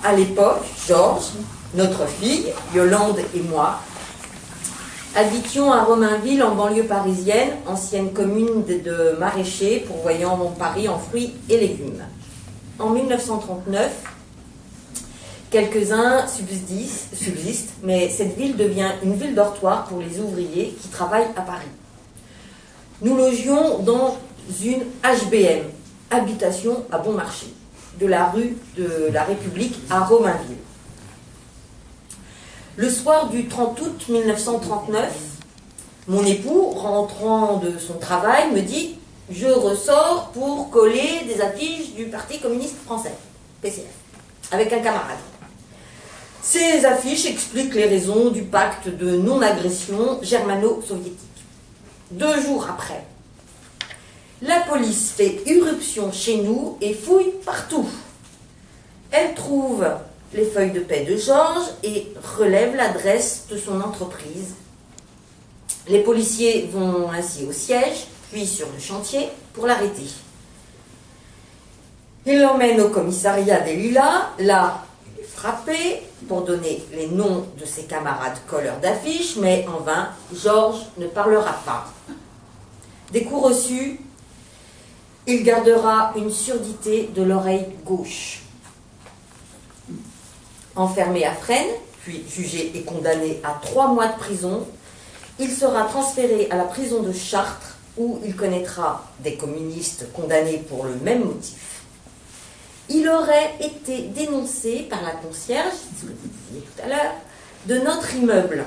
À l'époque, Georges, notre fille, Yolande et moi, habitions à Romainville, en banlieue parisienne, ancienne commune de maraîchers pourvoyant Paris en fruits et légumes. En 1939, quelques-uns subsistent, mais cette ville devient une ville dortoir pour les ouvriers qui travaillent à Paris. Nous logions dans une HBM, habitation à bon marché, de la rue de la République à Romainville. Le soir du 30 août 1939, mon époux, rentrant de son travail, me dit « Je ressors pour coller des affiches du Parti communiste français, PCF, avec un camarade. » Ces affiches expliquent les raisons du pacte de non-agression germano-soviétique. 2 jours après, la police fait irruption chez nous et fouille partout. Elle trouve les feuilles de paie de Georges et relève l'adresse de son entreprise. Les policiers vont ainsi au siège, puis sur le chantier pour l'arrêter. Ils l'emmènent au commissariat des Lilas, là, il est frappé pour donner les noms de ses camarades colleurs d'affiches, mais en vain, Georges ne parlera pas. Des coups reçus, il gardera une surdité de l'oreille gauche. Enfermé à Fresnes, puis jugé et condamné à 3 mois de prison, il sera transféré à la prison de Chartres, où il connaîtra des communistes condamnés pour le même motif. Il aurait été dénoncé par la concierge, ce que vous disiez tout à l'heure, de notre immeuble.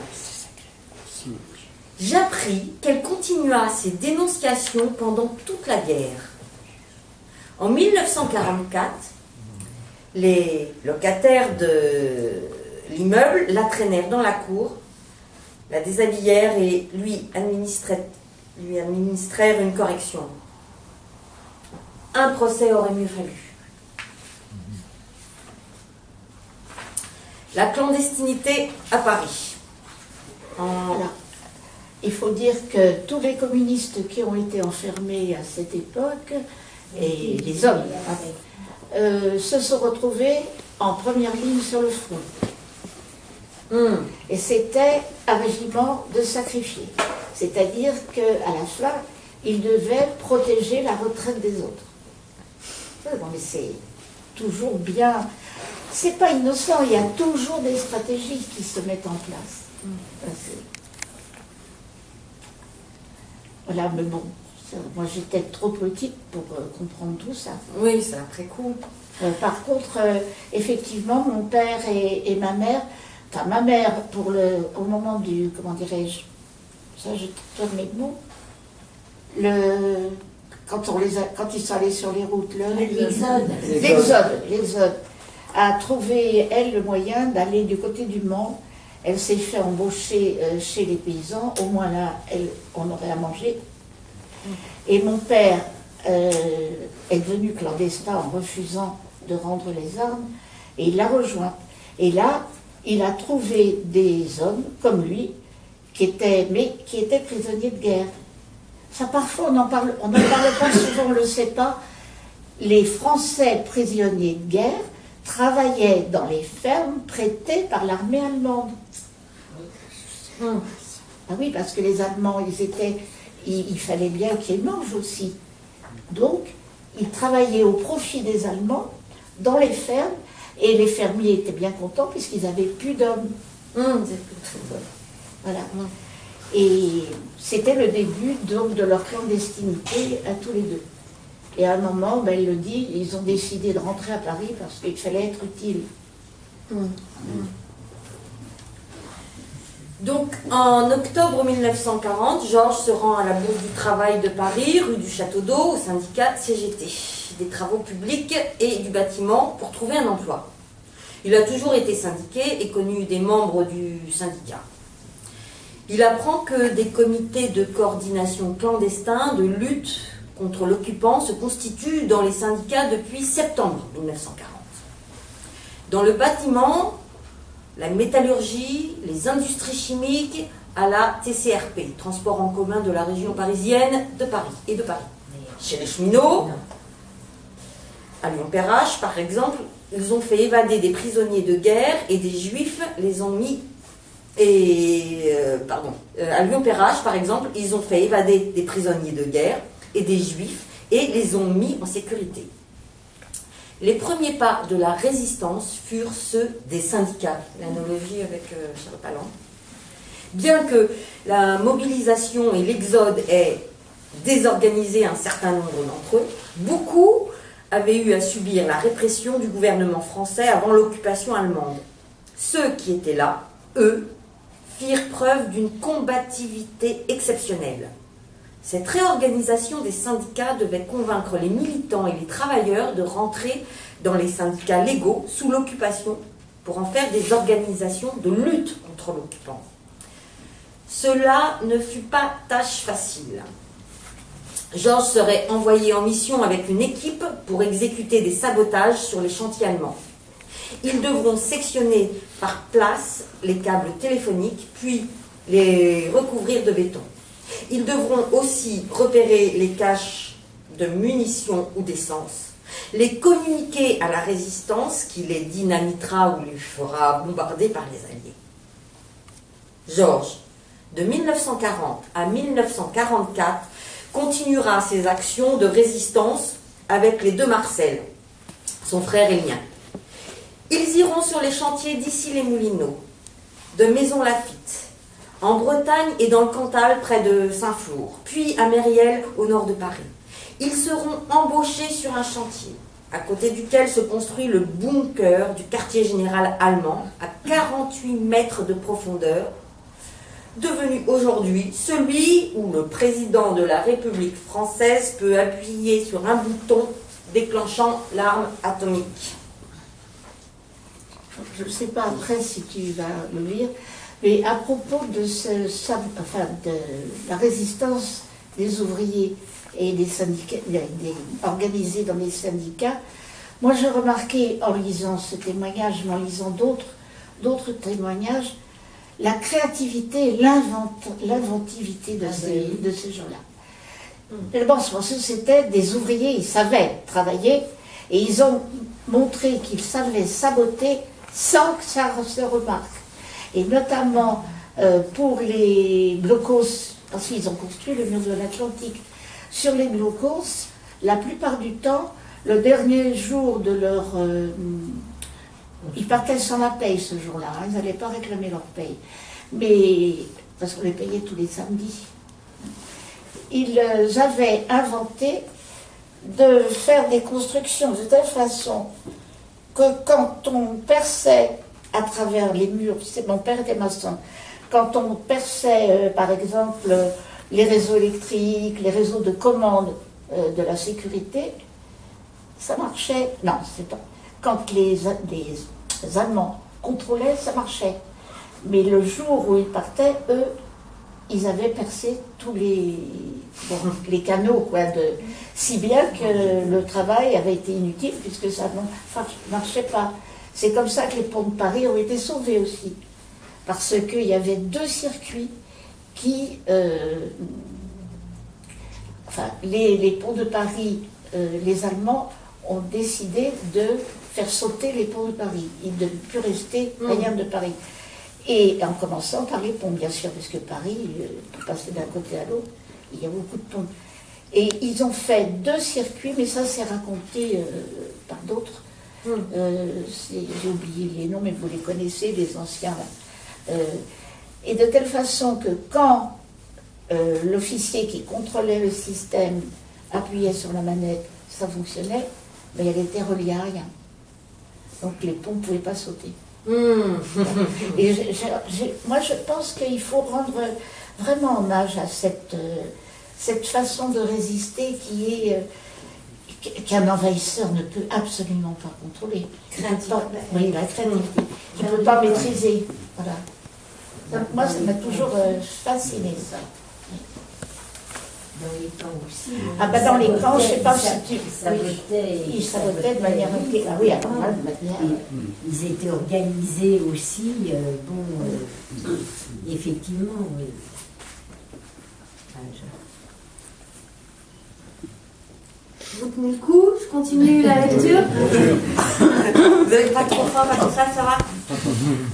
J'appris qu'elle continua ses dénonciations pendant toute la guerre. En 1944, les locataires de l'immeuble la traînèrent dans la cour, la déshabillèrent et lui administrèrent une correction. Un procès aurait mieux fallu. La clandestinité à Paris. Voilà. Il faut dire que tous les communistes qui ont été enfermés à cette époque, et les hommes, se sont retrouvés en première ligne sur le front. Et c'était un régiment de sacrifiés. C'est-à-dire qu'à la fin, ils devaient protéger la retraite des autres. Bon, mais c'est toujours bien... C'est pas innocent, il y a toujours des stratégies qui se mettent en place. Voilà, mais bon, moi j'étais trop petite pour comprendre tout ça. Oui, c'est après coup. Par contre, effectivement, mon père et ma mère, enfin ma mère, au moment du, comment dirais-je, ça je tourne mes mots, quand ils sont allés sur les routes, l'exode, a trouvé, elle, le moyen d'aller du côté du Mans. Elle s'est fait embaucher chez les paysans, au moins là, on aurait à manger. Et mon père est devenu clandestin en refusant de rendre les armes, et il l'a rejoint. Et là, il a trouvé des hommes comme lui, qui étaient prisonniers de guerre. Ça, parfois, on n'en parle pas souvent, on ne le sait pas. Les Français prisonniers de guerre travaillaient dans les fermes prêtées par l'armée allemande. Ah oui, parce que les Allemands, il fallait bien qu'ils mangent aussi. Donc, ils travaillaient au profit des Allemands dans les fermes, et les fermiers étaient bien contents puisqu'ils n'avaient plus d'hommes. Voilà. Et c'était le début donc de leur clandestinité à tous les deux. Et à un moment, elle le dit, ils ont décidé de rentrer à Paris parce qu'il fallait être utile. Donc, en octobre 1940, Georges se rend à la Bourse du Travail de Paris, rue du Château d'Eau, au syndicat CGT, des travaux publics et du bâtiment, pour trouver un emploi. Il a toujours été syndiqué et connu des membres du syndicat. Il apprend que des comités de coordination clandestins de lutte contre l'occupant se constituent dans les syndicats depuis septembre 1940. Dans le bâtiment, la métallurgie, les industries chimiques, à la TCRP, Transport en commun de la région parisienne de Paris et de Paris. Chez les cheminots, à Lyon-Perrache par exemple, ils ont fait évader des prisonniers de guerre et des juifs les ont mis à Lyon-Perrache, par exemple, ils ont fait évader des prisonniers de guerre et des juifs et les ont mis en sécurité. Les premiers pas de la résistance furent ceux des syndicats, l'analogie avec Charles Palan. Bien que la mobilisation et l'exode aient désorganisé un certain nombre d'entre eux, beaucoup avaient eu à subir la répression du gouvernement français avant l'occupation allemande. Ceux qui étaient là, eux, firent preuve d'une combativité exceptionnelle. Cette réorganisation des syndicats devait convaincre les militants et les travailleurs de rentrer dans les syndicats légaux sous l'occupation pour en faire des organisations de lutte contre l'occupant. Cela ne fut pas tâche facile. Georges serait envoyé en mission avec une équipe pour exécuter des sabotages sur les chantiers allemands. Ils devront sectionner par place les câbles téléphoniques, puis les recouvrir de béton. Ils devront aussi repérer les caches de munitions ou d'essence, les communiquer à la résistance qui les dynamitera ou les fera bombarder par les Alliés. Georges, de 1940 à 1944, continuera ses actions de résistance avec les deux Marcel, son frère et le mien. Ils iront sur les chantiers d'Issy-les-Moulineaux, de Maisons-Laffitte, en Bretagne et dans le Cantal près de Saint-Flour, puis à Mériel au nord de Paris. Ils seront embauchés sur un chantier, à côté duquel se construit le bunker du quartier général allemand, à 48 mètres de profondeur, devenu aujourd'hui celui où le président de la République française peut appuyer sur un bouton déclenchant l'arme atomique. Je ne sais pas après si tu vas le lire, mais à propos de la résistance des ouvriers et des syndicats, organisés dans les syndicats, moi j'ai remarqué en lisant ce témoignage, mais en lisant d'autres témoignages, la créativité et l'inventivité de ces gens-là. D'abord, parce que c'était des ouvriers, ils savaient travailler, et ils ont montré qu'ils savaient saboter sans que ça se remarque. Et notamment pour les blocos, parce qu'ils ont construit le mur de l'Atlantique. Sur les blocos, la plupart du temps, le dernier jour de leur... ils partaient sans la paye ce jour-là, hein, ils n'allaient pas réclamer leur paye. Mais, parce qu'on les payait tous les samedis. Ils avaient inventé de faire des constructions de telle façon que quand on perçait à travers les murs, mon père était maçon, quand on perçait par exemple les réseaux électriques, les réseaux de commande de la sécurité, ça marchait. Non, c'est pas. Quand les Allemands contrôlaient, ça marchait. Mais le jour où ils partaient, eux, ils avaient percé tous les canaux, si bien que le travail avait été inutile, puisque ça ne marchait pas. C'est comme ça que les ponts de Paris ont été sauvés aussi. Parce qu'il y avait deux circuits qui... les ponts de Paris, les Allemands ont décidé de faire sauter les ponts de Paris et de ne plus rester rien de Paris. Et en commençant par les ponts, bien sûr, parce que Paris, pour passer d'un côté à l'autre, il y a beaucoup de ponts. Et ils ont fait deux circuits, mais ça c'est raconté par d'autres. J'ai oublié les noms, mais vous les connaissez, les anciens. Et de telle façon que quand l'officier qui contrôlait le système appuyait sur la manette, ça fonctionnait, mais elle était reliée à rien. Donc les ponts ne pouvaient pas sauter. Et moi je pense qu'il faut rendre vraiment hommage à cette façon de résister qu'un envahisseur ne peut absolument pas contrôler. Oui, la créativité. Il ne peut pas maîtriser. Voilà. Donc, moi, ça m'a toujours fasciné, ça. Dans les camps aussi. Ah bah dans les camps, je ne sais pas si tu... Ils sabotaient de manière... Ah oui, alors là, de manière... Ils étaient organisés aussi, effectivement, oui. Vous tenez le coup, je continue la lecture. Vous n'avez pas trop faim, pas tout ça, ça va?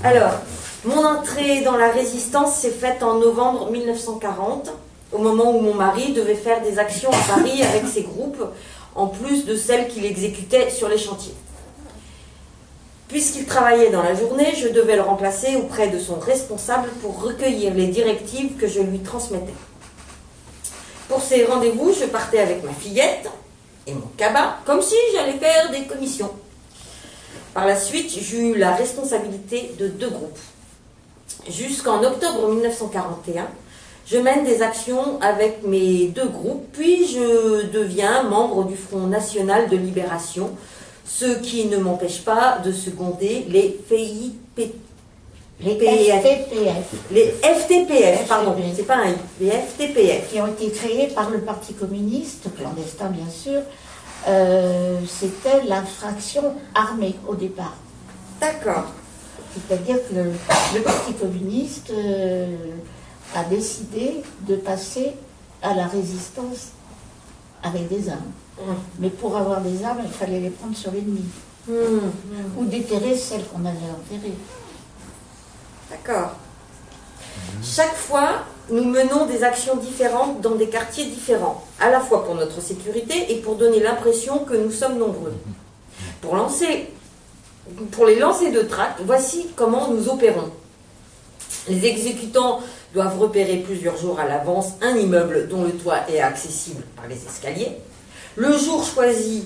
Alors, mon entrée dans la résistance s'est faite en novembre 1940, au moment où mon mari devait faire des actions à Paris avec ses groupes, en plus de celles qu'il exécutait sur les chantiers. Puisqu'il travaillait dans la journée, je devais le remplacer auprès de son responsable pour recueillir les directives que je lui transmettais. Pour ces rendez-vous, je partais avec ma fillette et mon cabas, comme si j'allais faire des commissions. Par la suite, j'ai eu la responsabilité de 2 groupes. Jusqu'en octobre 1941, je mène des actions avec mes 2 groupes, puis je deviens membre du Front National de Libération, ce qui ne m'empêche pas de seconder les FTPF. Les FTPF, pardon, c'est pas un I, les FTPF. Qui ont été créés par le Parti communiste, clandestin bien sûr. C'était la fraction armée au départ. D'accord. C'est-à-dire que le Parti communiste a décidé de passer à la résistance avec des armes. Mais pour avoir des armes, il fallait les prendre sur l'ennemi. Ou déterrer celles qu'on avait enterrées. D'accord. Chaque fois, nous menons des actions différentes dans des quartiers différents, à la fois pour notre sécurité et pour donner l'impression que nous sommes nombreux. Pour les lancers de tracts, voici comment nous opérons. Les exécutants doivent repérer plusieurs jours à l'avance un immeuble dont le toit est accessible par les escaliers. Le jour choisi,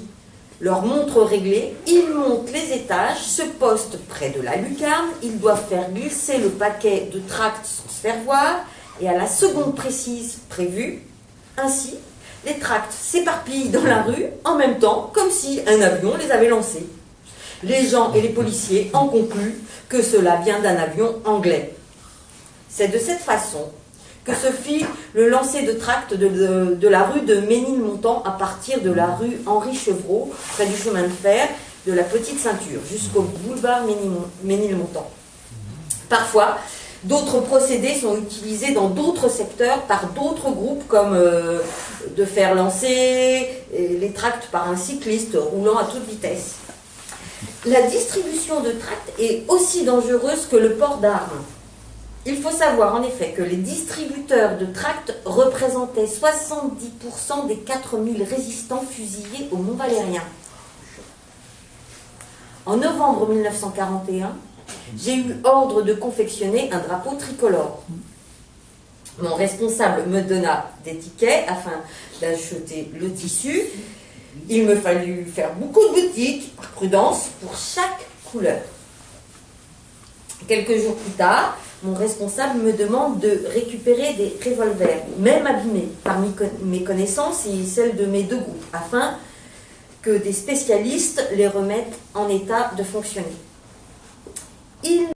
leur montre réglée, ils montent les étages, se postent près de la lucarne, ils doivent faire glisser le paquet de tracts sans se faire voir, et à la seconde précise prévue, ainsi, les tracts s'éparpillent dans la rue en même temps, comme si un avion les avait lancés. Les gens et les policiers en concluent que cela vient d'un avion anglais. C'est de cette façon que se fit le lancer de tracts de la rue de Ménilmontant à partir de la rue Henri-Chevreau, près du chemin de fer de la Petite Ceinture, jusqu'au boulevard Ménilmontant. Parfois, d'autres procédés sont utilisés dans d'autres secteurs par d'autres groupes, comme de faire lancer les tracts par un cycliste roulant à toute vitesse. La distribution de tracts est aussi dangereuse que le port d'armes. Il faut savoir en effet que les distributeurs de tracts représentaient 70% des 4000 résistants fusillés au Mont-Valérien. En novembre 1941, j'ai eu ordre de confectionner un drapeau tricolore. Mon responsable me donna des tickets afin d'acheter le tissu. Il me fallut faire beaucoup de boutiques, par prudence, pour chaque couleur. Quelques jours plus tard, mon responsable me demande de récupérer des revolvers, même abîmés, parmi mes connaissances et celles de mes 2 groupes, afin que des spécialistes les remettent en état de fonctionner.